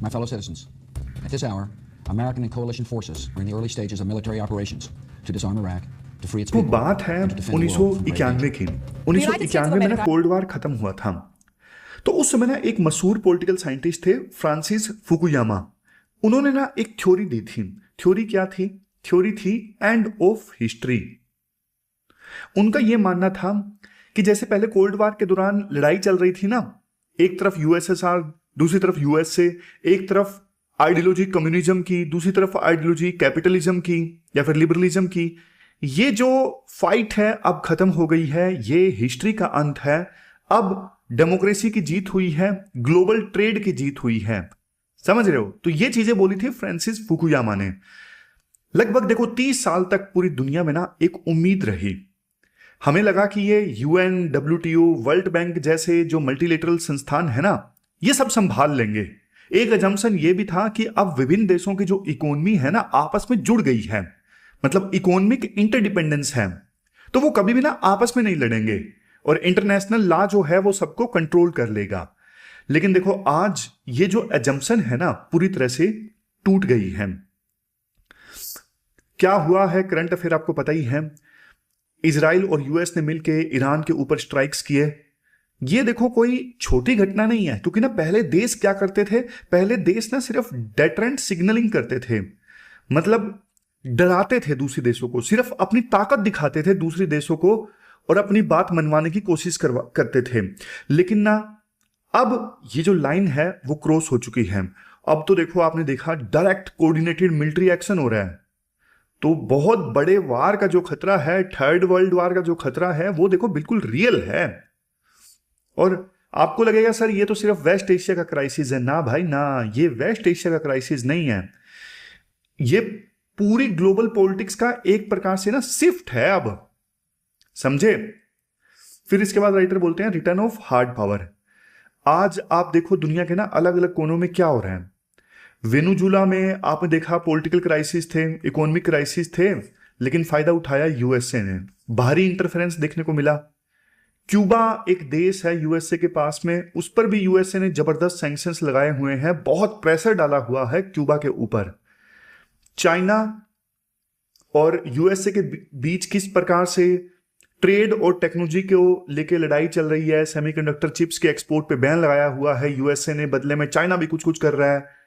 My fellow citizens, at this hour, American and coalition forces are in the early stages of military operations to disarm Iraq, to free its वो people, बात है and to defend the world from grave 1991 danger. की। 1991 में ना cold war खत्म हुआ था। तो उस समय ना एक मशहूर पॉलिटिकल साइंटिस्ट थे फ्रांसिस फुकुयामा। उन्होंने ना एक थ्योरी दी थी। थ्योरी क्या थी? थ्योरी थी एंड ऑफ हिस्ट्री। उनका यह मानना था कि जैसे पहले कोल्ड वार के दौरान लड़ाई चल रही थी ना, एक तरफ यूएसएसआर, दूसरी तरफ यूएसए, एक तरफ आइडियोलॉजी कम्युनिज्म की, दूसरी तरफ आइडियोलॉजी कैपिटलिज्म की या फिर लिबरलिज्म की। ये जो फाइट है अब खत्म हो गई है, ये हिस्ट्री का अंत है। अब डेमोक्रेसी की जीत हुई है, ग्लोबल ट्रेड की जीत हुई है। समझ रहे हो? तो ये चीजें बोली थी फ्रांसिस फुकुयामा ने। लगभग देखो 30 साल तक पूरी दुनिया में ना एक उम्मीद रही। हमें लगा कि ये यूएन, डब्ल्यूटीओ, वर्ल्ड बैंक जैसे जो मल्टीलेटरल संस्थान है ना, ये सब संभाल लेंगे। एक अजम्पशन ये भी था कि अब विभिन्न देशों की जो इकोनॉमी है ना आपस में जुड़ गई है, मतलब इकोनॉमिक इंटरडिपेंडेंस है, तो वो कभी भी ना आपस में नहीं लड़ेंगे और इंटरनेशनल लॉ जो है वो सबको कंट्रोल कर लेगा। लेकिन देखो आज ये जो अजम्पशन है ना पूरी तरह से टूट गई है। क्या हुआ है करंट अफेयर आपको पता ही है। इजराइल और यूएस ने मिलकर ईरान के ऊपर स्ट्राइक्स किए। ये देखो कोई छोटी घटना नहीं है, क्योंकि ना पहले देश क्या करते थे, पहले देश ना सिर्फ डेटरेंट सिग्नलिंग करते थे, मतलब डराते थे दूसरे देशों को, सिर्फ अपनी ताकत दिखाते थे दूसरे देशों को और अपनी बात मनवाने की कोशिश करते थे। लेकिन ना अब ये जो लाइन है वो क्रॉस हो चुकी है। अब तो देखो आपने देखा डायरेक्ट कोऑर्डिनेटेड मिलिट्री एक्शन हो रहा है। तो बहुत बड़े वार का जो खतरा है, थर्ड वर्ल्ड वार का जो खतरा है, वो देखो बिल्कुल रियल है। और आपको लगेगा सर ये तो सिर्फ वेस्ट एशिया का क्राइसिस है। ना भाई ना, ये वेस्ट एशिया का क्राइसिस नहीं है, ये पूरी ग्लोबल पॉलिटिक्स का एक प्रकार से ना शिफ्ट है अब, समझे। फिर इसके बाद राइटर बोलते हैं रिटर्न ऑफ हार्ड पावर। आज आप देखो दुनिया के ना अलग अलग कोनों में क्या हो रहा है। वेनेजुएला में आपने देखा पॉलिटिकल क्राइसिस थे, इकोनॉमिक क्राइसिस थे, लेकिन फायदा उठाया यूएसए ने, बाहरी इंटरफेरेंस देखने को मिला। क्यूबा एक देश है यूएसए के पास में, उस पर भी यूएसए ने जबरदस्त सैंक्शंस लगाए हुए हैं, बहुत प्रेशर डाला हुआ है क्यूबा के ऊपर। चाइना और यूएसए के बीच किस प्रकार से ट्रेड और टेक्नोलॉजी को लेके लड़ाई चल रही है। सेमीकंडक्टर चिप्स के एक्सपोर्ट पे बैन लगाया हुआ है यूएसए ने, बदले में चाइना भी कुछ कुछ कर रहा है।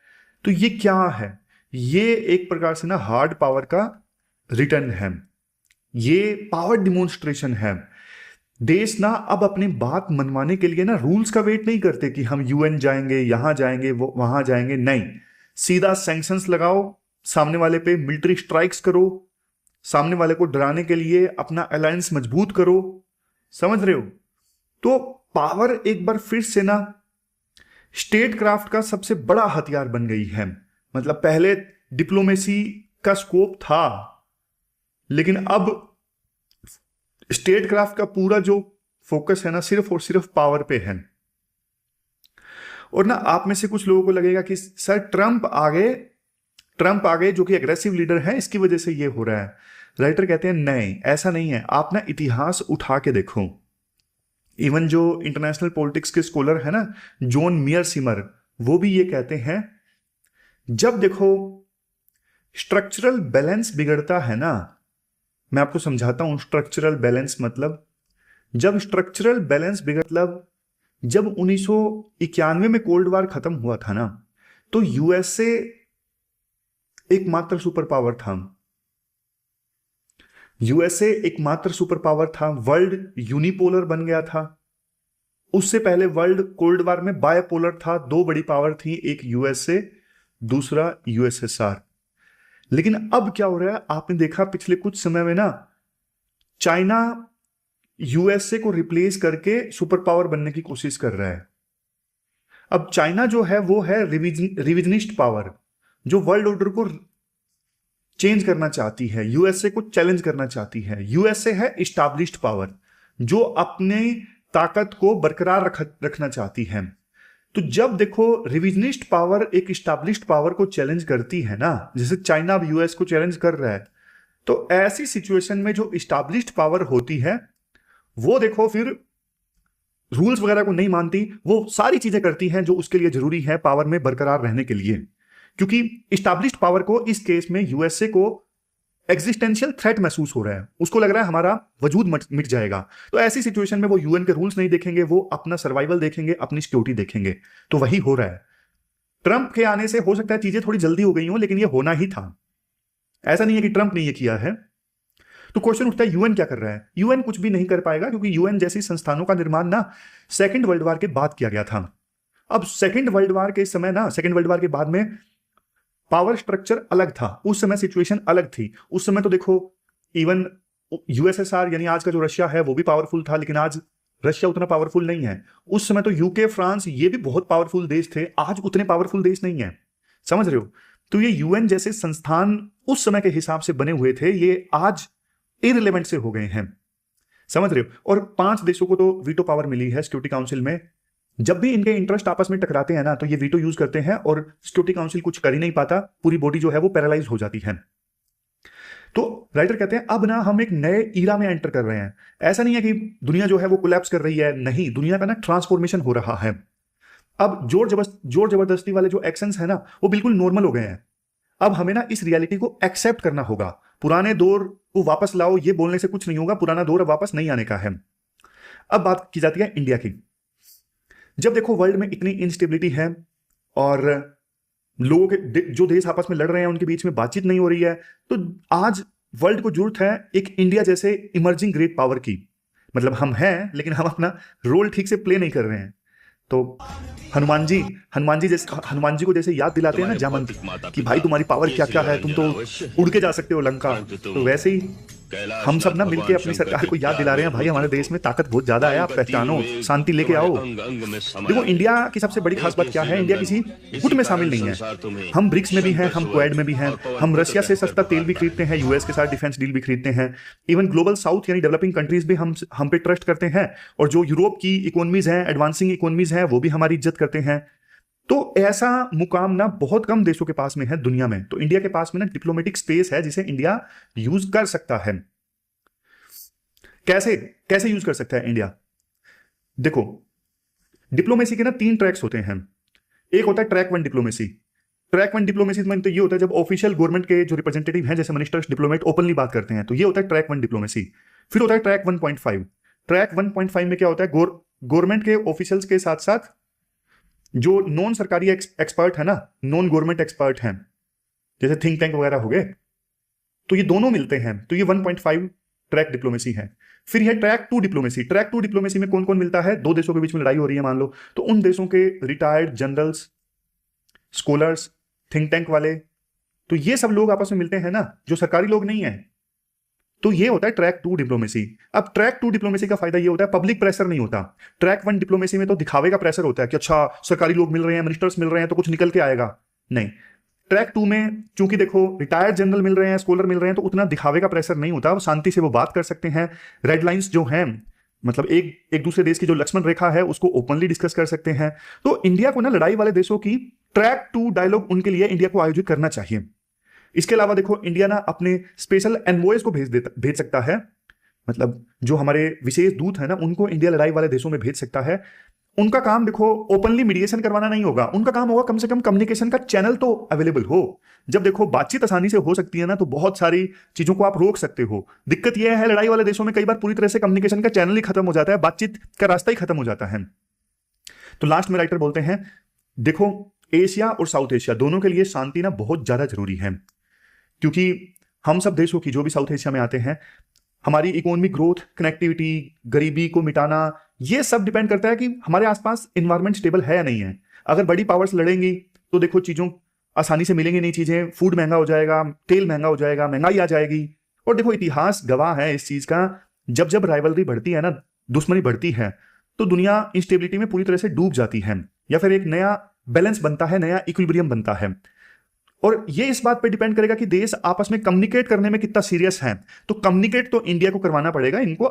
तो ये क्या है? ये एक प्रकार से ना हार्ड पावर का रिटर्न है, ये पावर डिमोन्स्ट्रेशन है। देश ना अब अपनी बात मनवाने के लिए ना रूल्स का वेट नहीं करते कि हम यूएन जाएंगे, यहां जाएंगे, वो वहां जाएंगे, नहीं, सीधा सैंक्शंस लगाओ, सामने वाले पे मिलिट्री स्ट्राइक्स करो, सामने वाले को डराने के लिए अपना अलायंस मजबूत करो। समझ रहे हो? तो पावर एक बार फिर से ना स्टेट क्राफ्ट का सबसे बड़ा हथियार बन गई है। मतलब पहले डिप्लोमेसी का स्कोप था, लेकिन अब स्टेट क्राफ्ट का पूरा जो फोकस है ना सिर्फ और सिर्फ पावर पे है। और ना आप में से कुछ लोगों को लगेगा कि सर ट्रंप आ गए जो कि एग्रेसिव लीडर है, इसकी वजह से ये हो रहा है। राइटर कहते हैं नहीं, ऐसा नहीं है। आप ना इतिहास उठा के देखो। इवन जो इंटरनेशनल पॉलिटिक्स के स्कॉलर है ना जॉन मियरसिमर, वो भी ये कहते हैं जब देखो स्ट्रक्चरल बैलेंस बिगड़ता है ना, मैं आपको समझाता हूं स्ट्रक्चरल बैलेंस मतलब, जब स्ट्रक्चरल बैलेंस मतलब जब 1991 में कोल्ड वार खत्म हुआ था ना, तो यूएसए एकमात्र सुपर पावर था। यूएसए एकमात्र सुपर पावर था, वर्ल्ड यूनिपोलर बन गया था। उससे पहले वर्ल्ड कोल्ड वार में बायपोलर था, दो बड़ी पावर थी, एक यूएसए, दूसरा यूएसएसआर। लेकिन अब क्या हो रहा है, आपने देखा पिछले कुछ समय में ना चाइना यूएसए को रिप्लेस करके सुपर पावर बनने की कोशिश कर रहा है। अब चाइना जो है वो है रिविजनिस्ट पावर, जो वर्ल्ड ऑर्डर को चेंज करना चाहती है, यूएसए को चैलेंज करना चाहती है। यूएसए है इस्टैब्लिश्ड पावर, जो अपने ताकत को बरकरार रखना चाहती है। तो जब देखो रिविजनिस्ट पावर एक इस्टैब्लिश्ड पावर को चैलेंज करती है ना, जैसे चाइना अब यूएस को चैलेंज कर रहा है, तो ऐसी सिचुएशन में जो इस्टैब्लिश्ड पावर होती है वो देखो फिर रूल्स वगैरह को नहीं मानती, वो सारी चीजें करती हैं जो उसके लिए जरूरी है पावर में बरकरार रहने के लिए, क्योंकि इस्टेब्लिश्ड पावर को इस केस में यूएसए को एग्जिस्टेंशियल थ्रेट महसूस हो रहा है, उसको लग रहा है हमारा वजूद मिट जाएगा। तो ऐसी सिचुएशन में वो यूएन के रूल्स नहीं देखेंगे, वो अपना सर्वाइवल देखेंगे, अपनी सिक्योरिटी देखेंगे। तो वही हो रहा है। ट्रंप के आने से हो सकता है चीजें थोड़ी जल्दी हो गई हो, लेकिन ये होना ही था। ऐसा नहीं है कि ट्रंप ने ये किया है। तो क्वेश्चन उठता है यूएन क्या कर रहा है? यूएन कुछ भी नहीं कर पाएगा, क्योंकि यूएन जैसी संस्थानों का निर्माण ना सेकेंड वर्ल्ड वॉर के बाद किया गया था। अब सेकेंड वर्ल्ड वॉर के समय ना, सेकेंड वर्ल्ड वॉर के बाद में पावर स्ट्रक्चर अलग था, उस समय सिचुएशन अलग थी। उस समय तो देखो इवन यूएसएसआर यानी आज का जो रशिया है वो भी पावरफुल था, लेकिन आज रशिया उतना पावरफुल नहीं है। उस समय तो यूके, फ्रांस, ये भी बहुत पावरफुल देश थे, आज उतने पावरफुल देश नहीं है। समझ रहे हो? तो ये यूएन जैसे संस्थान उस समय के हिसाब से बने हुए थे, ये आज इररिलेवेंट से हो गए हैं। समझ रहे हो? और 5 देशों को तो वीटो पावर मिली है सिक्योरिटी काउंसिल में। जब भी इनके इंटरेस्ट आपस में टकराते हैं ना, तो ये वीटो यूज करते हैं और सिक्योरिटी काउंसिल कुछ कर ही नहीं पाता, पूरी बॉडी जो है वो पैरालाइज हो जाती है। तो राइटर कहते हैं अब ना हम एक नए ईरा में एंटर कर रहे हैं। ऐसा नहीं है कि दुनिया जो है वो कोलैप्स कर रही है, नहीं, दुनिया का ना ट्रांसफॉर्मेशन हो रहा है। अब जोर जबरदस्ती वाले जो एक्शंस है ना वो बिल्कुल नॉर्मल हो गए हैं। अब हमें ना इस रियलिटी को एक्सेप्ट करना होगा। पुराने दौर को वापस लाओ ये बोलने से कुछ नहीं होगा, पुराना दौर अब वापस नहीं आने का है। अब बात की जाती है इंडिया की। जब देखो वर्ल्ड में इतनी इंस्टेबिलिटी है और लोगों के जो देश आपस में लड़ रहे हैं उनके बीच में बातचीत नहीं हो रही है, तो आज वर्ल्ड को जरूरत है एक इंडिया जैसे इमर्जिंग ग्रेट पावर की। मतलब हम हैं, लेकिन हम अपना रोल ठीक से प्ले नहीं कर रहे हैं। तो हनुमान जी को जैसे याद दिलाते हैं ना जामवंत कि भाई तुम्हारी पावर क्या क्या है, तुम तो उड़ के जा सकते हो लंका, तो वैसे ही हम सब ना मिलके अपनी सरकार को याद दिला रहे हैं, भाई हमारे देश में ताकत बहुत ज्यादा है, आप पहचानो, शांति लेके आओ। देखो इंडिया की सबसे बड़ी खास बात क्या है, इंडिया किसी गुट में शामिल नहीं है। हम ब्रिक्स में भी हैं, हम क्वाड में भी हैं, हम रशिया से सस्ता तेल भी खरीदते हैं, यूएस के साथ डिफेंस डील भी खरीदते हैं, इवन ग्लोबल साउथ यानी डेवलपिंग कंट्रीज भी हम पे ट्रस्ट करते हैं, और जो यूरोप की इकोनॉमीज हैं, एडवांसिंग इकोनॉमीज हैं, वो भी हमारी इज्जत करते हैं। तो ऐसा मुकाम ना बहुत कम देशों के पास में है दुनिया में। तो इंडिया के पास में ना डिप्लोमेटिक स्पेस है जिसे इंडिया यूज कर सकता है। कैसे यूज कर सकता है इंडिया? देखो डिप्लोमेसी के ना 3 ट्रैक्स होते हैं। एक होता है ट्रैक 1 डिप्लोमेसी। ट्रैक 1 डिप्लोमेसी में तो ये होता है जब ऑफिशियल गवर्नमेंट के जो रिप्रेजेंटेटिव हैं जैसे मिनिस्टर्स, डिप्लोमेट ओपनली बात करते हैं, तो ये होता है ट्रैक 1 डिप्लोमेसी। फिर होता है ट्रैक 1.5। ट्रैक 1.5 में क्या होता है, गवर्नमेंट के ऑफिशियल्स के साथ साथ जो नॉन सरकारी एक्सपर्ट है ना, नॉन गवर्नमेंट एक्सपर्ट हैं जैसे थिंक टैंक वगैरह हो गए, तो ये दोनों मिलते हैं। तो ये 1.5 ट्रैक डिप्लोमेसी है। फिर यह ट्रैक 2 डिप्लोमेसी। ट्रैक 2 डिप्लोमेसी में कौन कौन मिलता है? 2 देशों के बीच में लड़ाई हो रही है मान लो, तो उन देशों के retired generals, scholars, think tank वाले, तो ये सब लोग आपस में मिलते हैं ना, जो सरकारी लोग नहीं है। तो ये होता है ट्रैक 2 डिप्लोमेसी। अब ट्रैक 2 डिप्लोमेसी का फायदा ये होता है पब्लिक प्रेशर नहीं होता। ट्रैक 1 डिप्लोमेसी में तो दिखावे का प्रेशर होता है कि अच्छा सरकारी लोग मिल रहे हैं, मिनिस्टर्स मिल रहे हैं, तो कुछ निकल के आएगा। नहीं, ट्रैक 2 में चूंकि देखो रिटायर्ड जनरल मिल रहे हैं, स्कॉलर मिल रहे हैं, तो उतना दिखावे का प्रेशर नहीं होता, वो शांति से वो बात कर सकते हैं। रेड लाइंस जो हैं, मतलब एक दूसरे देश की जो लक्ष्मण रेखा है उसको ओपनली डिस्कस कर सकते हैं। तो इंडिया को ना लड़ाई वाले देशों की ट्रैक 2 डायलॉग उनके लिए इंडिया को आयोजित करना चाहिए। इसके अलावा देखो इंडिया ना अपने स्पेशल एनवॉयज को भेज सकता है, मतलब जो हमारे विशेष दूत है ना उनको इंडिया लड़ाई वाले देशों में भेज सकता है। उनका काम देखो ओपनली मीडिएशन करवाना नहीं होगा, उनका काम होगा कम से कम कम्युनिकेशन का चैनल तो अवेलेबल हो। जब देखो बातचीत आसानी से हो सकती है ना, तो बहुत सारी चीजों को आप रोक सकते हो। दिक्कत यह है लड़ाई वाले देशों में कई बार पूरी तरह से कम्युनिकेशन का चैनल ही खत्म हो जाता है, बातचीत का रास्ता ही खत्म हो जाता है। तो लास्ट में राइटर बोलते हैं देखो एशिया और साउथ एशिया दोनों के लिए शांति ना बहुत ज्यादा जरूरी है, क्योंकि हम सब देशों की जो भी साउथ एशिया में आते हैं, हमारी इकोनॉमिक ग्रोथ, कनेक्टिविटी, गरीबी को मिटाना, ये सब डिपेंड करता है कि हमारे आसपास इन्वायरमेंट स्टेबल है या नहीं है। अगर बड़ी पावर्स लड़ेंगी तो देखो चीजों आसानी से मिलेंगी नहीं, चीजें, फूड महंगा हो जाएगा, तेल महंगा हो जाएगा, महंगाई आ जाएगी। और देखो इतिहास गवाह है इस चीज का, जब जब राइवलरी बढ़ती है ना, दुश्मनी बढ़ती है, तो दुनिया इंस्टेबिलिटी में पूरी तरह से डूब जाती है, या फिर एक नया बैलेंस बनता है, नया इक्विलिब्रियम बनता है। और ये इस बात पे डिपेंड करेगा कि देश आपस में कम्युनिकेट करने में कितना सीरियस है। तो कम्युनिकेट तो इंडिया को करवाना पड़ेगा इनको।